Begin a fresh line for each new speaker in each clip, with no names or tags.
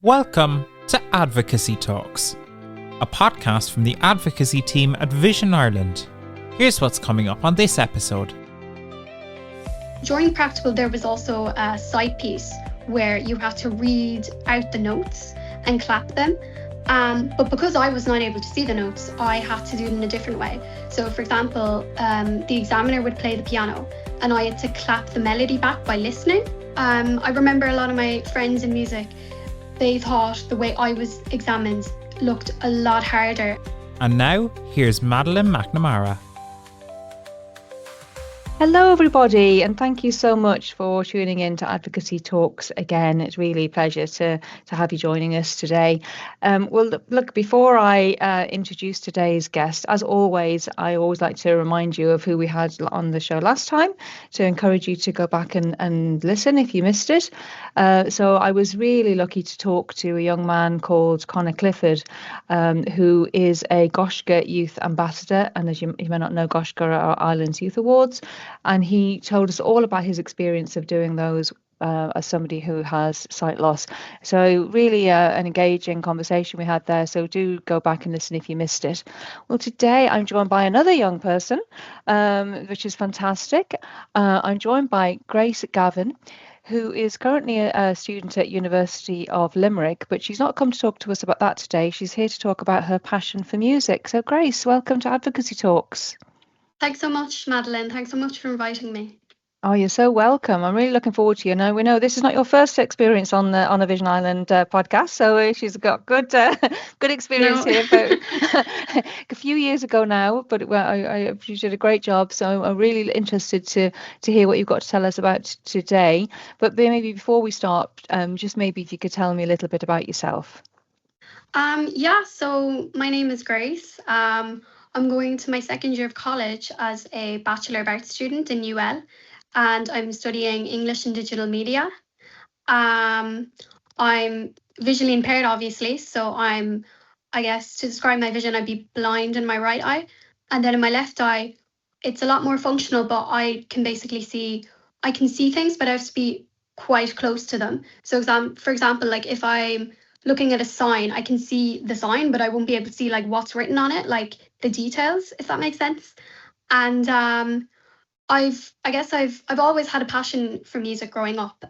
Welcome to Advocacy Talks, a podcast from the advocacy team at Vision Ireland. Here's what's coming up on this episode.
During practical, there was also a side piece where you had to read out the notes and clap them. But because I was not able to see the notes, I had to do it in a different way. So, for example, the examiner would play the piano and I had to clap the melody back by listening. I remember a lot of my friends in music, they thought the way I was examined looked a lot harder.
And now, here's Madeleine McNamara.
Hello everybody, and thank you so much for tuning in to Advocacy Talks again. It's really a pleasure to have you joining us today. Well, look, before I introduce today's guest, as always, I always like to remind you of who we had on the show last time, to encourage you to go back and listen if you missed it. So I was really lucky to talk to a young man called Conor Clifford, who is a Goshka Youth Ambassador, and as you may not know, Goshka are Ireland's Youth Awards. And he told us all about his experience of doing those as somebody who has sight loss. So really an engaging conversation we had there. So do go back and listen if you missed it. Well, today I'm joined by another young person, which is fantastic. I'm joined by Grace Gavin, who is currently a student at University of Limerick, but she's not come to talk to us about that today. She's here to talk about her passion for music. So Grace, welcome to Advocacy Talks.
Thanks so much, Madeleine. Thanks so much for inviting me.
Oh, you're so welcome. I'm really looking forward to you. Now, we know this is not your first experience on a Vision Island podcast, so she's got good experience here. But a few years ago now, but you did a great job. So I'm really interested to hear what you've got to tell us about today. But maybe before we start, just maybe if you could tell me a little bit about yourself.
So my name is Grace. I'm going to my second year of college as a Bachelor of Arts student in UL, and I'm studying English and Digital Media. I'm visually impaired, obviously, so I guess to describe my vision, I'd be blind in my right eye, and then in my left eye, it's a lot more functional, but I can see things, but I have to be quite close to them. So for example, like if I'm looking at a sign, I can see the sign, but I won't be able to see like what's written on it, like the details, if that makes sense. And I've always had a passion for music growing up.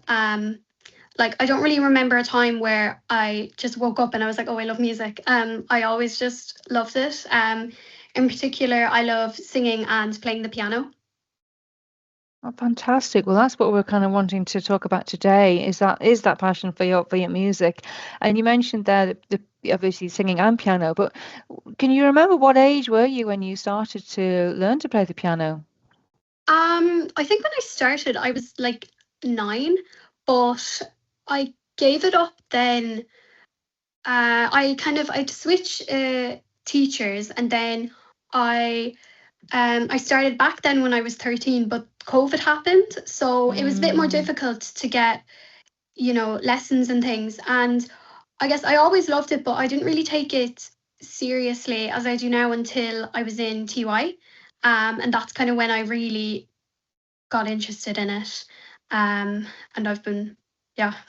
Like I don't really remember a time where I just woke up and I was like, oh, I love music. I always just loved it. In particular, I love singing and playing the piano.
Oh, fantastic. Well, that's what we're kind of wanting to talk about today, is that passion for your music. And you mentioned there the obviously singing and piano, but can you remember what age were you when you started to learn to play the piano?
I think when I started, I was like 9, but I gave it up then. I'd switch teachers, and then I started back then when I was 13, but COVID happened, so it was a bit more difficult to get, lessons and things. And I guess I always loved it, but I didn't really take it seriously as I do now until I was in TY. And that's kind of when I really got interested in it. And I've been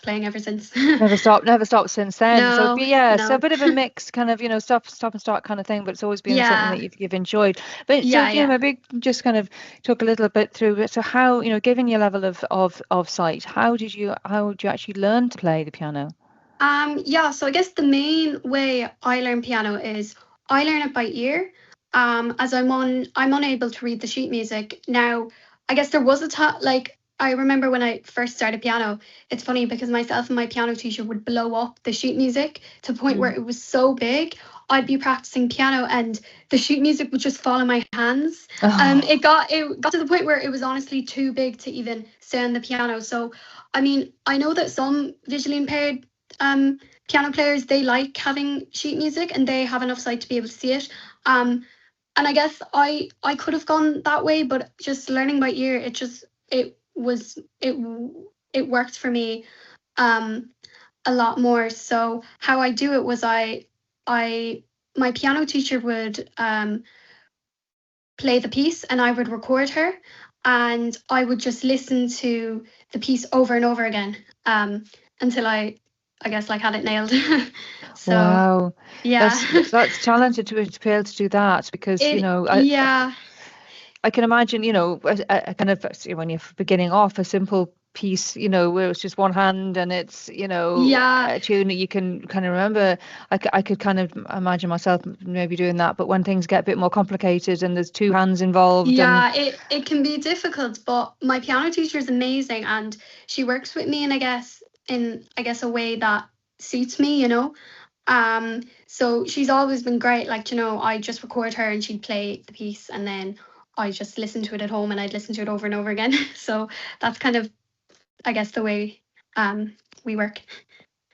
playing ever since.
Never stopped since then.
No,
so a bit of a mix, kind of, stop and start kind of thing, but it's always been something that you've enjoyed. But maybe just kind of talk a little bit through it. So how, given your level of sight, how did you actually learn to play the piano?
So I guess the main way I learn piano is I learn it by ear. As I'm unable to read the sheet music. Now, I guess there was a time, like I remember when I first started piano, it's funny because myself and my piano teacher would blow up the sheet music to the point where it was so big. I'd be practicing piano and the sheet music would just fall in my hands. It got to the point where it was honestly too big to even stay on the piano. So, I mean, I know that some visually impaired piano players, they like having sheet music and they have enough sight to be able to see it. And I guess I could have gone that way, but just learning by ear, it worked for me a lot more. So how I do it was my piano teacher would play the piece and I would record her and I would just listen to the piece over and over again until I I guess like had it nailed. So
Wow,
yeah.
that's talented to be able to do that, because
Yeah.
I can imagine, a kind of, when you're beginning off a simple piece, where it's just one hand and it's,
Yeah.
a tune that you can kind of remember. I could kind of imagine myself maybe doing that, but when things get a bit more complicated and there's two hands involved, and
Yeah, it can be difficult, but my piano teacher is amazing, and she works with me, and I guess a way that suits me, So she's always been great. Like, I just record her and she'd play the piece, and then I just listen to it at home and I'd listen to it over and over again. So that's kind of, I guess, the way we work.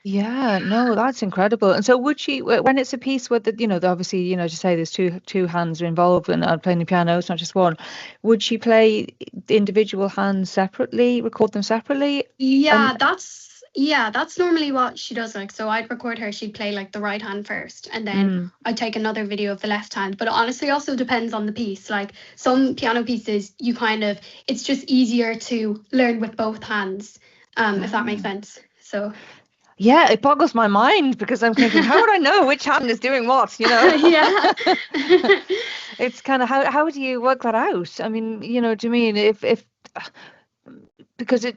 yeah, no, that's incredible. And so would she, when it's a piece with obviously, to say there's two hands are involved and playing the piano, it's not just one, would she play the individual hands separately, record them separately?
Yeah, that's normally what she does. Like, so I'd record her, she'd play like the right hand first, and then I'd take another video of the left hand. But it honestly also depends on the piece. Like some piano pieces, it's just easier to learn with both hands, if that makes sense. So
yeah, it boggles my mind, because I'm thinking, how would I know which hand is doing what?
Yeah.
It's kind of, how do you work that out? I mean, do you mean if because I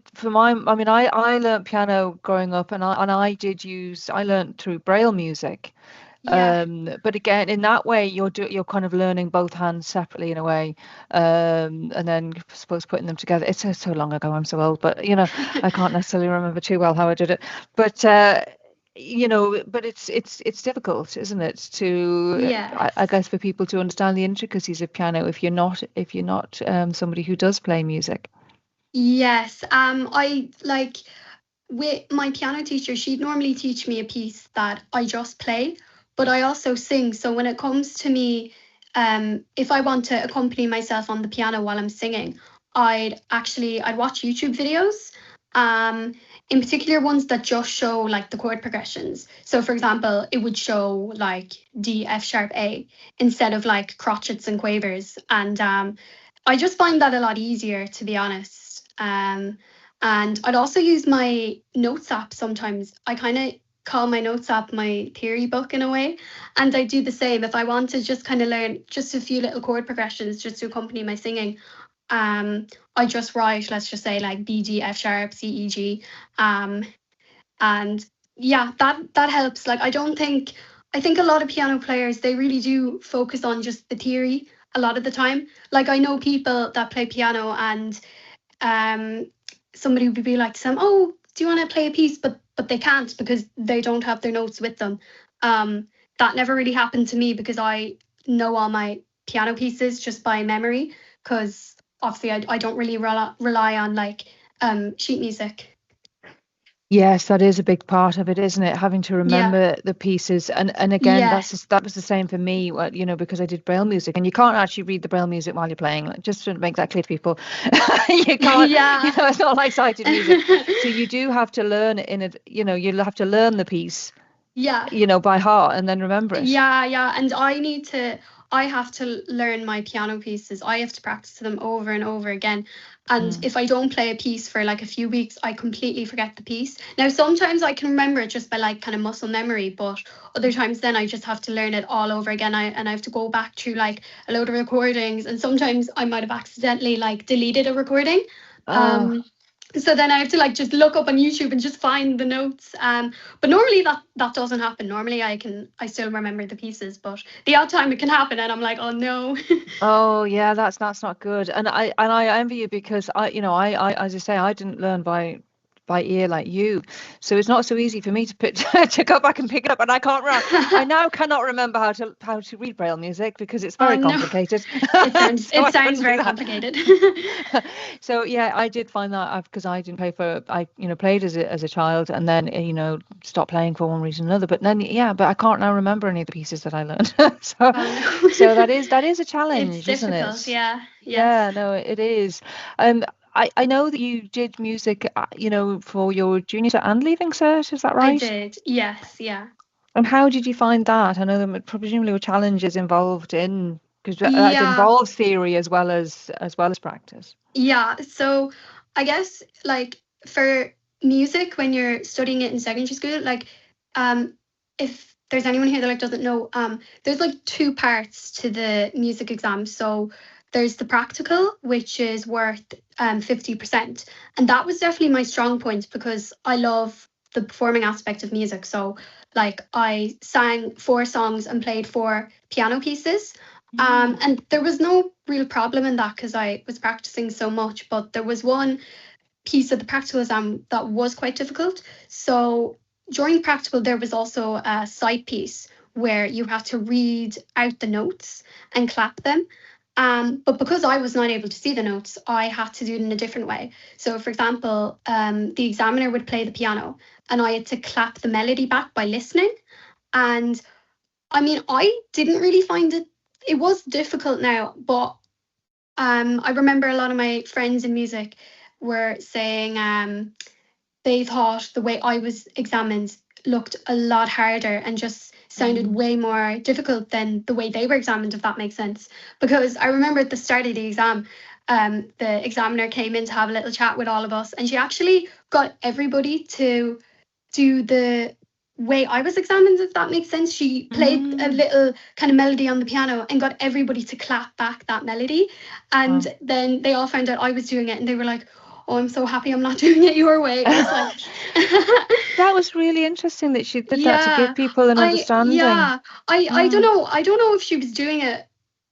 learned piano growing up, and I learned through Braille music.
Yeah.
But again, in that way, you're kind of learning both hands separately in a way, and then I suppose putting them together. It's so long ago, I'm so old, but I can't necessarily remember too well how I did it. But but it's difficult, isn't it, to
Yes.
I guess, for people to understand the intricacies of piano if you're not somebody who does play music.
Yes. I like with my piano teacher, she'd normally teach me a piece that I just play, but I also sing. So when it comes to me, if I want to accompany myself on the piano while I'm singing, I'd watch YouTube videos. Um, in particular ones that just show like the chord progressions. So for example, it would show like D, F sharp, A instead of like crotchets and quavers. And I just find that a lot easier, to be honest. And I'd also use my notes app sometimes. I kind of call my notes app my theory book in a way. And I do the same. If I want to just kind of learn just a few little chord progressions just to accompany my singing, I just write, let's just say like B, G, F sharp, C, E, G. And yeah, that helps. Like I think a lot of piano players, they really do focus on just the theory a lot of the time. Like I know people that play piano, and somebody would be like to them, "Oh, do you want to play a piece?" But they can't because they don't have their notes with them. That never really happened to me because I know all my piano pieces just by memory. Because obviously I don't really rely on like sheet music.
Yes, that is a big part of it, isn't it? Having to
Yeah.
remember the pieces, and again,
Yes.
that was the same for me. Because I did Braille music, and you can't actually read the Braille music while you're playing. Like, just to make that clear to people, you can't.
Yeah.
It's not like sighted music. So you do have to learn it in it. You'll have to learn the piece,
Yeah.
by heart, and then remember it.
Yeah. And I have to learn my piano pieces. I have to practice them over and over again. And if I don't play a piece for like a few weeks, I completely forget the piece. Now, sometimes I can remember it just by like kind of muscle memory, but other times then I just have to learn it all over again. And I have to go back through like a load of recordings. And sometimes I might have accidentally like deleted a recording. So then I have to like just look up on YouTube and just find the notes. But normally that doesn't happen. Normally I still remember the pieces, but the odd time it can happen and I'm like, oh no.
Oh yeah, that's not good. And I envy you, because I as I say, I didn't learn by ear like you, so it's not so easy for me to to go back and pick it up, and I now cannot remember how to read Braille music because it's very complicated.
It sounds very complicated.
So yeah, I did find that because I didn't play I played as a child, and then stopped playing for one reason or another. But then but I can't now remember any of the pieces that I learned. So that is a challenge,
it's
isn't
difficult,
it?
yeah. Yes.
Yeah, no, it is. I know that you did music, for your junior cert and leaving cert. Is that right?
I did. Yes. Yeah.
And how did you find that? I know there presumably were challenges involved because that involves theory as well as practice.
Yeah. So I guess like for music when you're studying it in secondary school, like if there's anyone here that like doesn't know, there's like two parts to the music exam. So there's the practical, which is worth 50%. And that was definitely my strong point because I love the performing aspect of music. So like I sang 4 songs and played 4 piano pieces. And there was no real problem in that because I was practicing so much, but there was one piece of the practical exam that was quite difficult. So during practical, there was also a side piece where you had to read out the notes and clap them. But because I was not able to see the notes, I had to do it in a different way. So, for example, the examiner would play the piano and I had to clap the melody back by listening. And I mean, I didn't really find it was difficult now, but I remember a lot of my friends in music were saying they thought the way I was examined looked a lot harder and just sounded way more difficult than the way they were examined, if that makes sense. Because I remember at the start of the exam, the examiner came in to have a little chat with all of us, and she actually got everybody to do the way I was examined, if that makes sense. She played a little kind of melody on the piano and got everybody to clap back that melody. And then they all found out I was doing it and they were like, oh, I'm so happy I'm not doing it your way. I was like,
that was really interesting that she did that to give people an understanding.
I don't know. I don't know if she was doing it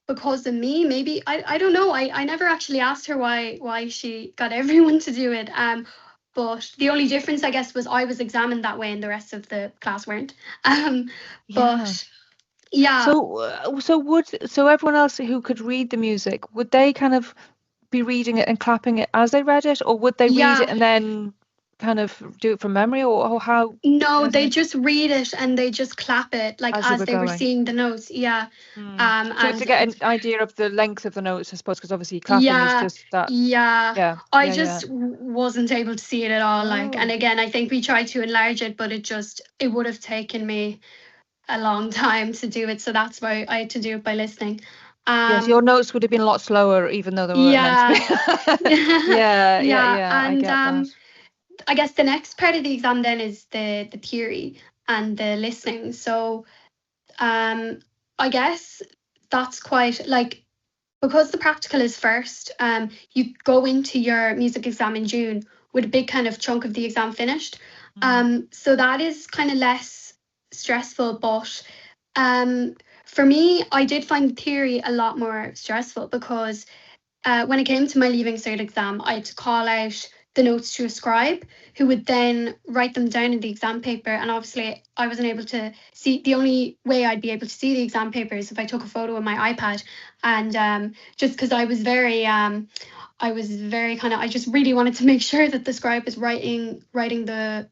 because of me. Maybe I don't know. I never actually asked her why she got everyone to do it. But the only difference, I guess, was I was examined that way and the rest of the class weren't. But yeah.
So everyone else who could read the music, would they kind of be reading it and clapping it as they read it, or would they read it and then kind of do it from memory, or how?
No, they just read it and they just clap it like as they were seeing the notes. Yeah.
So and to get an idea of the length of the notes, I suppose, because obviously clapping is just that.
I just wasn't able to see it at all. Like, and again, I think we tried to enlarge it, but it would have taken me a long time to do it. So that's why I had to do it by listening.
Yes, your notes would have been a lot slower, even though they were meant to be. Yeah. And I get that.
I guess the next part of the exam then is the theory and the listening. So I guess that's quite like, because the practical is first, you go into your music exam in June with a big kind of chunk of the exam finished. So that is kind of less stressful, but for me, I did find theory a lot more stressful because when it came to my Leaving Cert exam, I had to call out the notes to a scribe who would then write them down in the exam paper. And obviously I wasn't able to see, the only way I'd be able to see the exam paper is if I took a photo of my iPad. And just because I was very kind of, I just really wanted to make sure that the scribe was writing the,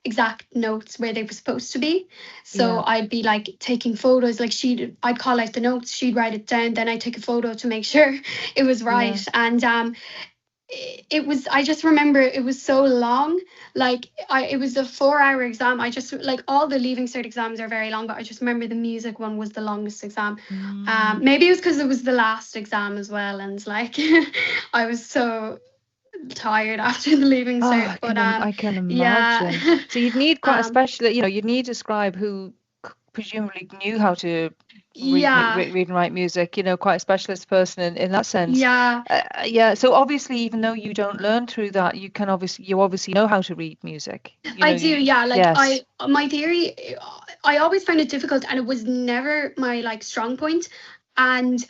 exact notes where they were supposed to be. So I'd be like taking photos, like I'd call out the notes, she'd write it down, then I'd take a photo to make sure it was right. And I just remember it was so long. Like it was a 4-hour exam. I just, like, all the Leaving Cert exams are very long, but I just remember the music one was the longest exam. Maybe it was because it was the last exam as well, and like I was so tired after the Leaving Cert.
I can imagine. So you'd need quite a special, you'd need a scribe who presumably knew how to read and write music, quite a specialist person in that sense. So obviously, even though you don't learn through that, you obviously know how to read music.
I do. My theory, I always found it difficult, and it was never my like strong point. And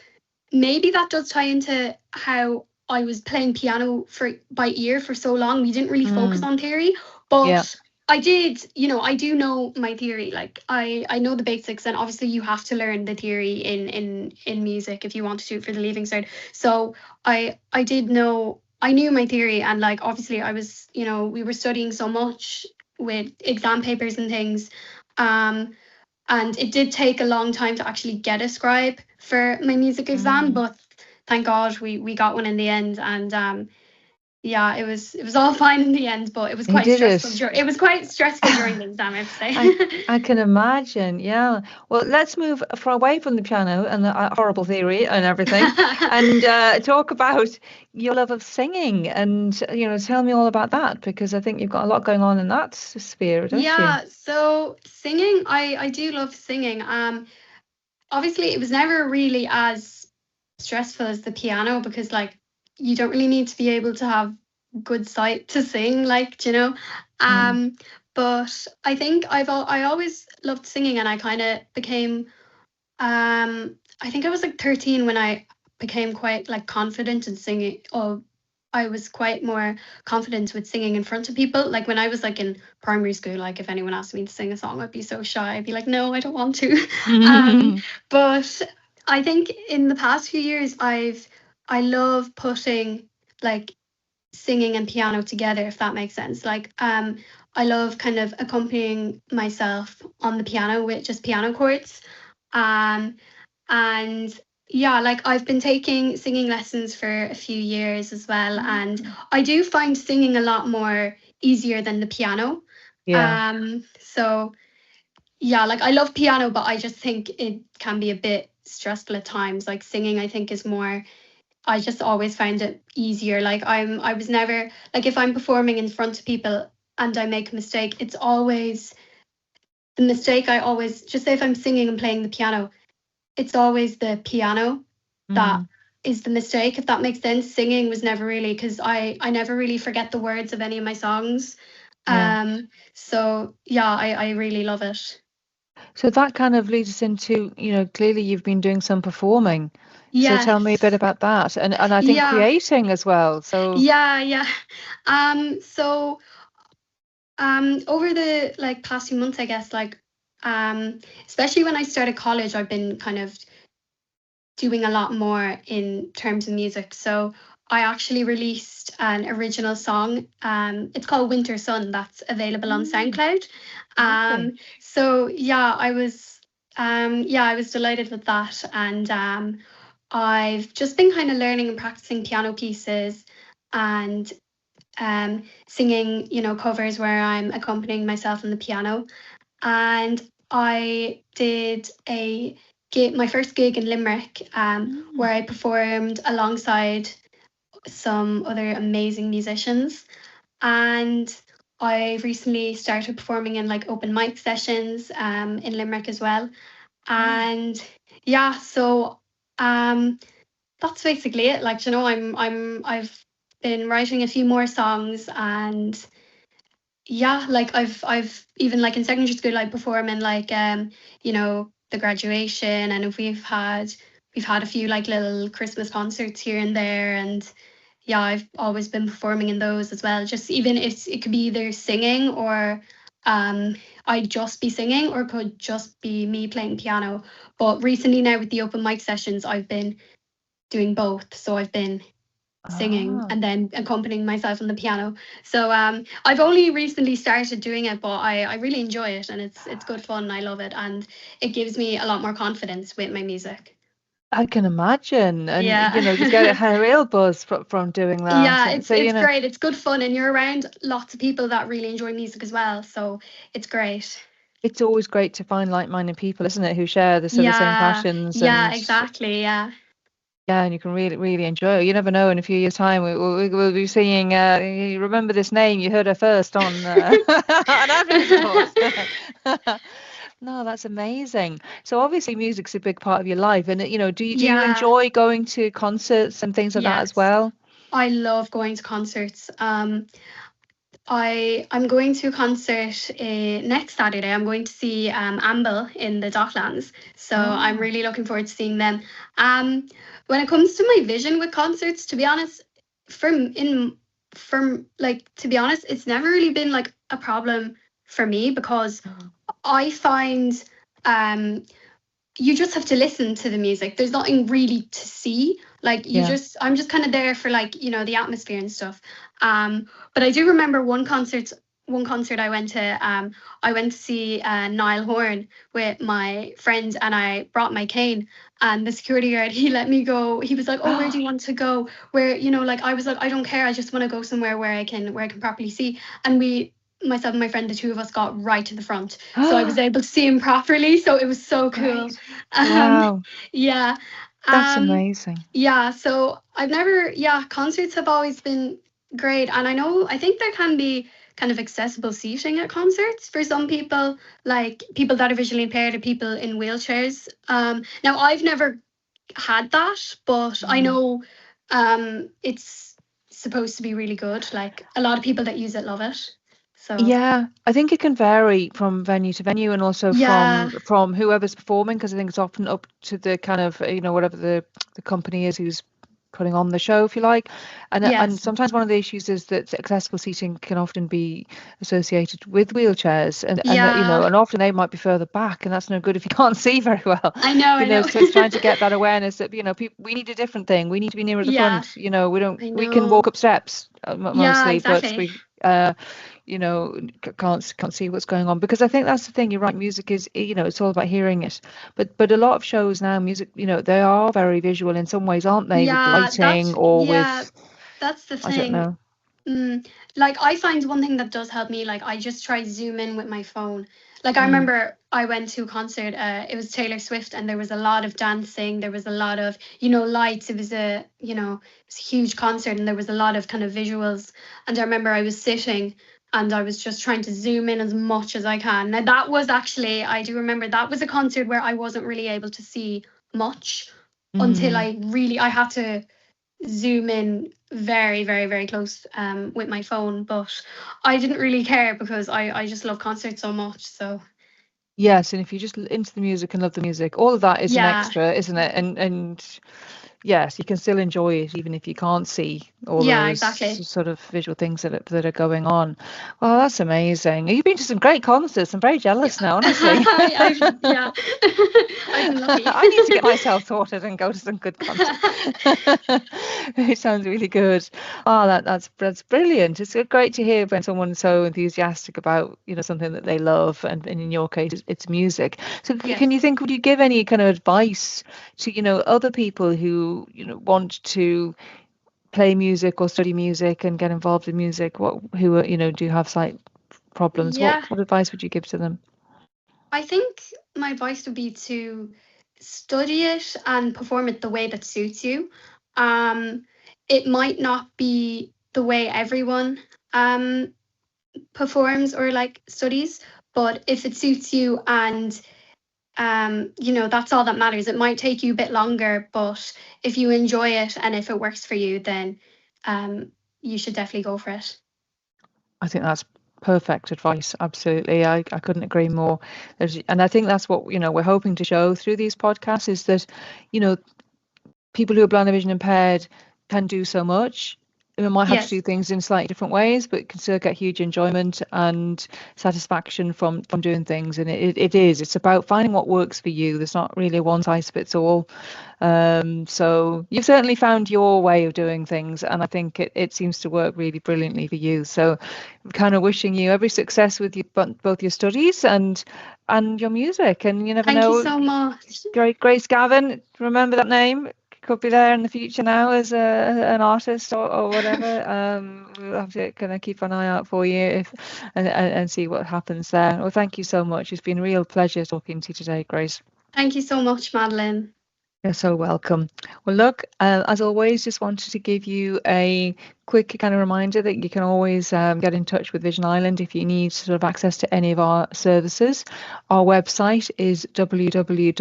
maybe that does tie into how I was playing piano by ear for so long. We didn't really focus on theory, but I did, I do know my theory. Like I know the basics, and obviously you have to learn the theory in music if you want to do it for the Leaving Cert. So I knew my theory, and like obviously I was, we were studying so much with exam papers and things. And it did take a long time to actually get a scribe for my music exam, but thank God we got one in the end. And yeah, it was all fine in the end, but it was
You
quite
did
stressful.
it.
It was quite stressful during the exam, I have to
I
say.
I can imagine. Yeah. Well, let's move far away from the piano and the horrible theory and everything, and talk about your love of singing. And tell me all about that, because I think you've got a lot going on in that sphere, don't you?
Yeah, so singing, I do love singing. Obviously it was never really as stressful as the piano, because like you don't really need to be able to have good sight to sing, like,
Mm.
um but I think I always loved singing, and I kind of became, I think I was like 13 when I became quite like confident in singing. Or I was quite more confident with singing in front of people. Like when I was like in primary school, like if anyone asked me to sing a song, I'd be so shy. I'd be like, no, I don't want to. um, but I think in the past few years, I love putting like singing and piano together, if that makes sense. Like I love kind of accompanying myself on the piano with just piano chords. Um, and yeah, like I've been taking singing lessons for a few years as well, and I do find singing a lot more easier than the piano.
Yeah.
So yeah, like I love piano, but I just think it can be a bit stressful at times. Like singing, I think is more, I just always find it easier. Like I was never, like if I'm performing in front of people and I make a mistake, it's always the mistake. I always just say, if I'm singing and playing the piano, it's always the piano that
Mm.
is the mistake, if that makes sense. Singing was never really, because I never really forget the words of any of my songs.
Yeah.
So yeah, I really love it.
So that kind of leads us into, clearly you've been doing some performing. So tell me a bit
Yes.
about that. And I think
Yeah.
creating as well. So
Yeah. So over the like past few months, I guess, like especially when I started college, I've been kind of doing a lot more in terms of music. So I actually released an original song. It's called Winter Sun. That's available on SoundCloud.
lovely.
So yeah, I was delighted with that, and I've just been kind of learning and practicing piano pieces, and singing, covers where I'm accompanying myself on the piano. And I did my first gig in Limerick,
Mm.
where I performed alongside some other amazing musicians. And I recently started performing in like open mic sessions in Limerick as well.
Oh.
And yeah, so that's basically it. Like, I've been writing a few more songs, and yeah, like I've even like in secondary school, I perform in like the graduation, and if we've had a few like little Christmas concerts here and there, and yeah, I've always been performing in those as well. Just even if it could be either singing, or I'd just be singing, or it could just be me playing piano. But recently now with the open mic sessions, I've been doing both. So I've been singing
Ah.
and then accompanying myself on the piano. So I've only recently started doing it, but I really enjoy it, and it's good fun. I love it, and it gives me a lot more confidence with my music.
I can imagine. And,
Yeah.
you get a real buzz from doing that.
Yeah,
And
it's
so,
it's great. It's good fun, and you're around lots of people that really enjoy music as well. So it's great.
it's always great to find like-minded people, isn't it, who share the sort of same
Yeah,
passions.
yeah,
And
exactly. Yeah.
yeah, and you can really, really enjoy it. You never know, in a few years' time, we'll be seeing, you remember this name, you heard her first on, on Advocacy Talks. No, that's amazing. So obviously music's a big part of your life. And, do you
Yeah.
enjoy going to concerts and things like that as
Yes.
well?
I love going to concerts. I'm going to a concert next Saturday. I'm going to see Amble in the Docklands, so I'm
Oh,
really looking forward to seeing them. When it comes to my vision with concerts, to be honest, from like to be honest, it's never really been like a problem for me, because
mm,
I find um you just have to listen to the music. There's nothing really to see. Like
yeah.
I'm just kind of there for like, the atmosphere and stuff. But I do remember one concert one concert I went to see Niall Horan with my friends, and I brought my cane. And the security guard, he let me go. He was like, "Oh, where do you want to go?" Where, like, I was like, "I don't care. I just want to go somewhere where I can properly see." And myself and my friend, the two of us, got right to the front, so I was able to see him properly. So it was so cool.
Great. Wow.
Yeah.
That's amazing.
Yeah. So concerts have always been great, and I think there can be kind of accessible seating at concerts for some people, like people that are visually impaired or people in wheelchairs. Now I've never had that, but I know it's supposed to be really good. Like, a lot of people that use it love it. So
Yeah, I think it can vary from venue to venue, and also from whoever's performing, because I think it's often up to the kind of, whatever the company is who's putting on the show, if you like. And sometimes one of the issues is that accessible seating can often be associated with wheelchairs, and and often they might be further back, and that's no good if you can't see very well.
I know.
So it's trying to get that awareness that we need a different thing. We need to be nearer the front. We can walk up steps mostly,
exactly.
but we can't see what's going on, because I think that's the thing. You're right, music is, it's all about hearing it, but a lot of shows now, music, they are very visual in some ways, aren't they? With lighting or with,
that's the thing.
I don't know.
Like, I find one thing that does help me, like, I just try zoom in with my phone. Like, I remember I went to a concert, it was Taylor Swift, and there was a lot of dancing, there was a lot of, lights. It was a huge concert, and there was a lot of kind of visuals. And I remember I was sitting, and I was just trying to zoom in as much as I can. Now, that was actually, I do remember, that was a concert where I wasn't really able to see much until I had to zoom in very, very, very close with my phone. But I didn't really care, because I just love concerts so much. So
yes, and if you're just into the music and love the music, all of that is an extra, isn't it? And yes, you can still enjoy it even if you can't see all those sort of visual things that are going on. Well, that's amazing. You've been to some great concerts. I'm very jealous now, honestly.
I've been lucky.
I need to get myself sorted and go to some good concerts. It sounds really good. Oh, that's brilliant. It's great to hear when someone's so enthusiastic about something that they love, and in your case, it's music. So, would you give any kind of advice to other people who want to play music or study music and get involved in music, who do have sight problems? What advice would you give to them?
I think my advice would be to study it and perform it the way that suits you. It might not be the way everyone performs or like studies, but if it suits you and that's all that matters. It might take you a bit longer, but if you enjoy it and if it works for you, then you should definitely go for it.
I think that's perfect advice. Absolutely. I couldn't agree more. And I think that's what, we're hoping to show through these podcasts, is that, people who are blind and vision impaired can do so much. We might have to do things in slightly different ways, but can still get huge enjoyment and satisfaction from doing things. And it's about finding what works for you. There's not really a one size fits all. So you've certainly found your way of doing things, and I think it seems to work really brilliantly for you. So I'm kind of wishing you every success with both your studies and your music. And you never know.
Thank you so much.
Grace Gavin, remember that name? Could be there in the future now as an artist or whatever. We'll have to kind of keep an eye out for you and see what happens there. Well, thank you so much. It's been a real pleasure talking to you today, Grace.
Thank you so much, Madeleine.
You're so welcome. Well, look, as always, just wanted to give you a quick kind of reminder that you can always get in touch with Vision Ireland if you need sort of access to any of our services. Our website is www.vi.ie,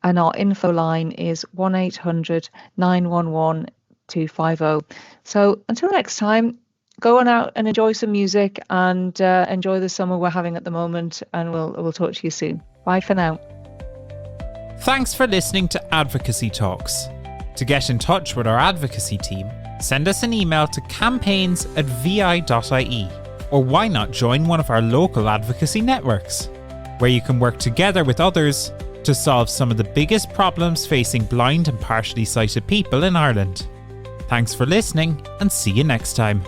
and our info line is 1800 911 250. So until next time, go on out and enjoy some music and enjoy the summer we're having at the moment, and we'll talk to you soon. Bye for now.
Thanks for listening to Advocacy Talks. To get in touch with our advocacy team, send us an email to campaigns@vi.ie, or why not join one of our local advocacy networks, where you can work together with others to solve some of the biggest problems facing blind and partially sighted people in Ireland. Thanks for listening, and see you next time.